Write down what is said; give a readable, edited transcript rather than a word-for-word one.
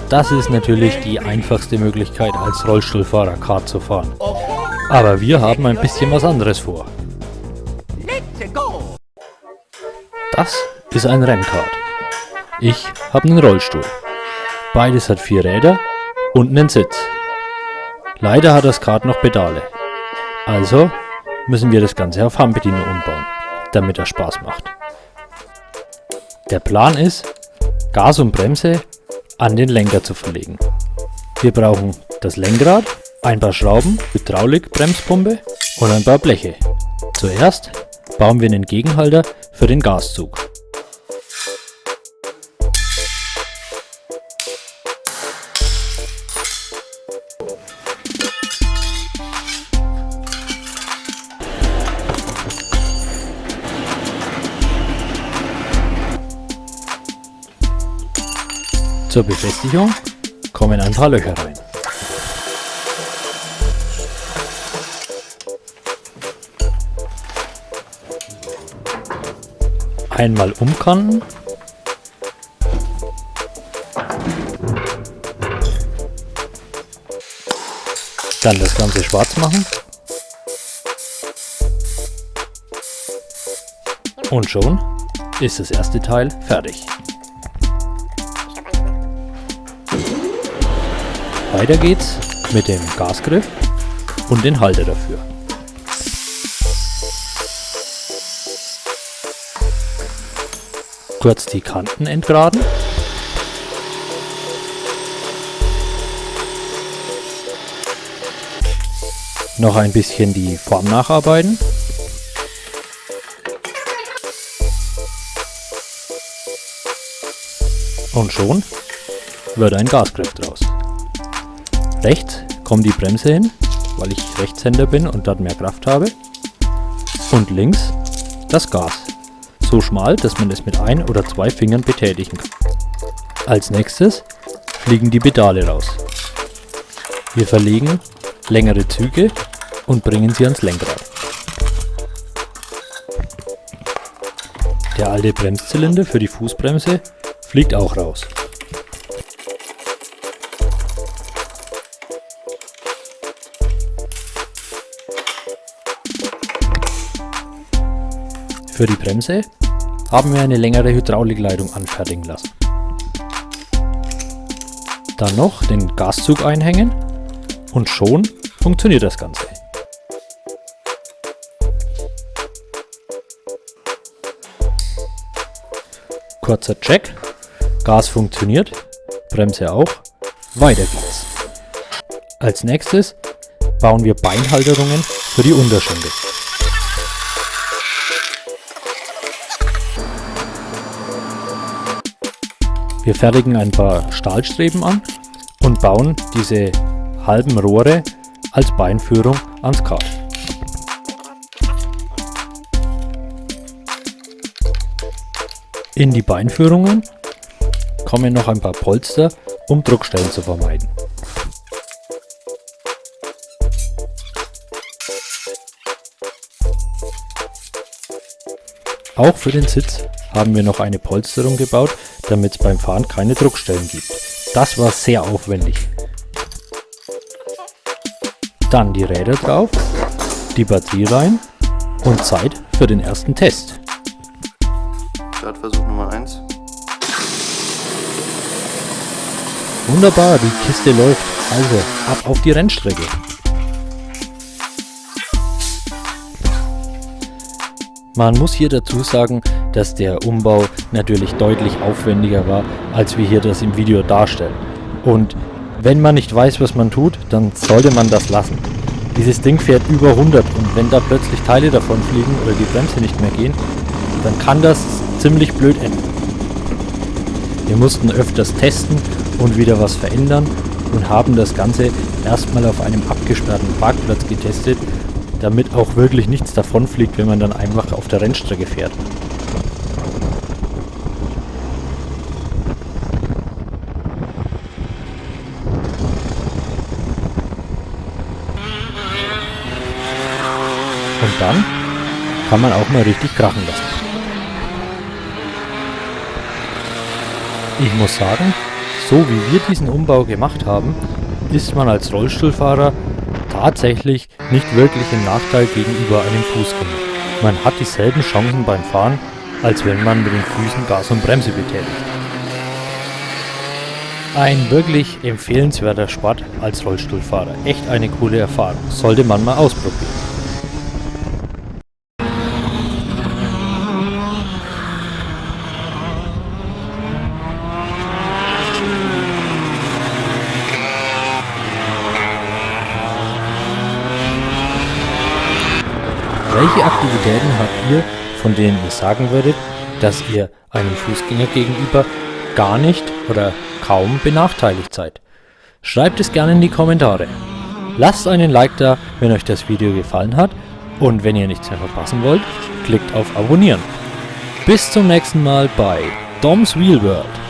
Das ist natürlich die einfachste Möglichkeit, als Rollstuhlfahrer Kart zu fahren. Aber wir haben ein bisschen was anderes vor. Das ist ein Rennkart. Ich habe einen Rollstuhl. Beides hat 4 Räder und einen Sitz. Leider hat das Kart noch Pedale. Also müssen wir das Ganze auf Handbedienung umbauen, damit das Spaß macht. Der Plan ist, Gas und Bremse an den Lenker zu verlegen. Wir brauchen das Lenkrad, ein paar Schrauben, Hydraulik, Bremspumpe und ein paar Bleche. Zuerst bauen wir einen Gegenhalter für den Gaszug. Zur Befestigung kommen ein paar Löcher rein. Einmal umkanten. Dann das Ganze schwarz machen. Und schon ist das erste Teil fertig. Weiter geht's mit dem Gasgriff und den Halter dafür. Kurz die Kanten entgraden. Noch ein bisschen die Form nacharbeiten. Und schon wird ein Gasgriff draus. Rechts kommt die Bremse hin, weil ich Rechtshänder bin und dort mehr Kraft habe. Und links das Gas. So schmal, dass man es mit 1 oder 2 Fingern betätigen kann. Als nächstes fliegen die Pedale raus. Wir verlegen längere Züge und bringen sie ans Lenkrad. Der alte Bremszylinder für die Fußbremse fliegt auch raus. Für die Bremse haben wir eine längere Hydraulikleitung anfertigen lassen. Dann noch den Gaszug einhängen und schon funktioniert das Ganze. Kurzer Check, Gas funktioniert, Bremse auch, weiter geht's. Als nächstes bauen wir Beinhalterungen für die Unterschenkel. Wir fertigen ein paar Stahlstreben an und bauen diese halben Rohre als Beinführung ans Kart. In die Beinführungen kommen noch ein paar Polster, um Druckstellen zu vermeiden. Auch für den Sitz haben wir noch eine Polsterung gebaut, damit es beim Fahren keine Druckstellen gibt. Das war sehr aufwendig. Dann die Räder drauf, die Batterie rein und Zeit für den ersten Test. Startversuch Nummer 1. Wunderbar, die Kiste läuft. Also ab auf die Rennstrecke. Man muss hier dazu sagen, dass der Umbau natürlich deutlich aufwendiger war, als wir hier das im Video darstellen. Und wenn man nicht weiß, was man tut, dann sollte man das lassen. Dieses Ding fährt über 100 und wenn da plötzlich Teile davon fliegen oder die Bremse nicht mehr gehen, dann kann das ziemlich blöd enden. Wir mussten öfters testen und wieder was verändern und haben das Ganze erstmal auf einem abgesperrten Parkplatz getestet, damit auch wirklich nichts davon fliegt, wenn man dann einfach auf der Rennstrecke fährt. Und dann kann man auch mal richtig krachen lassen. Ich muss sagen, so wie wir diesen Umbau gemacht haben, ist man als Rollstuhlfahrer tatsächlich nicht wirklich im Nachteil gegenüber einem Fußgänger. Man hat dieselben Chancen beim Fahren, als wenn man mit den Füßen Gas und Bremse betätigt. Ein wirklich empfehlenswerter Sport als Rollstuhlfahrer. Echt eine coole Erfahrung. Sollte man mal ausprobieren. Welche Aktivitäten habt ihr, von denen ihr sagen würdet, dass ihr einem Fußgänger gegenüber gar nicht oder kaum benachteiligt seid? Schreibt es gerne in die Kommentare. Lasst einen Like da, wenn euch das Video gefallen hat, und wenn ihr nichts mehr verpassen wollt, klickt auf Abonnieren. Bis zum nächsten Mal bei Dom's Wheel World.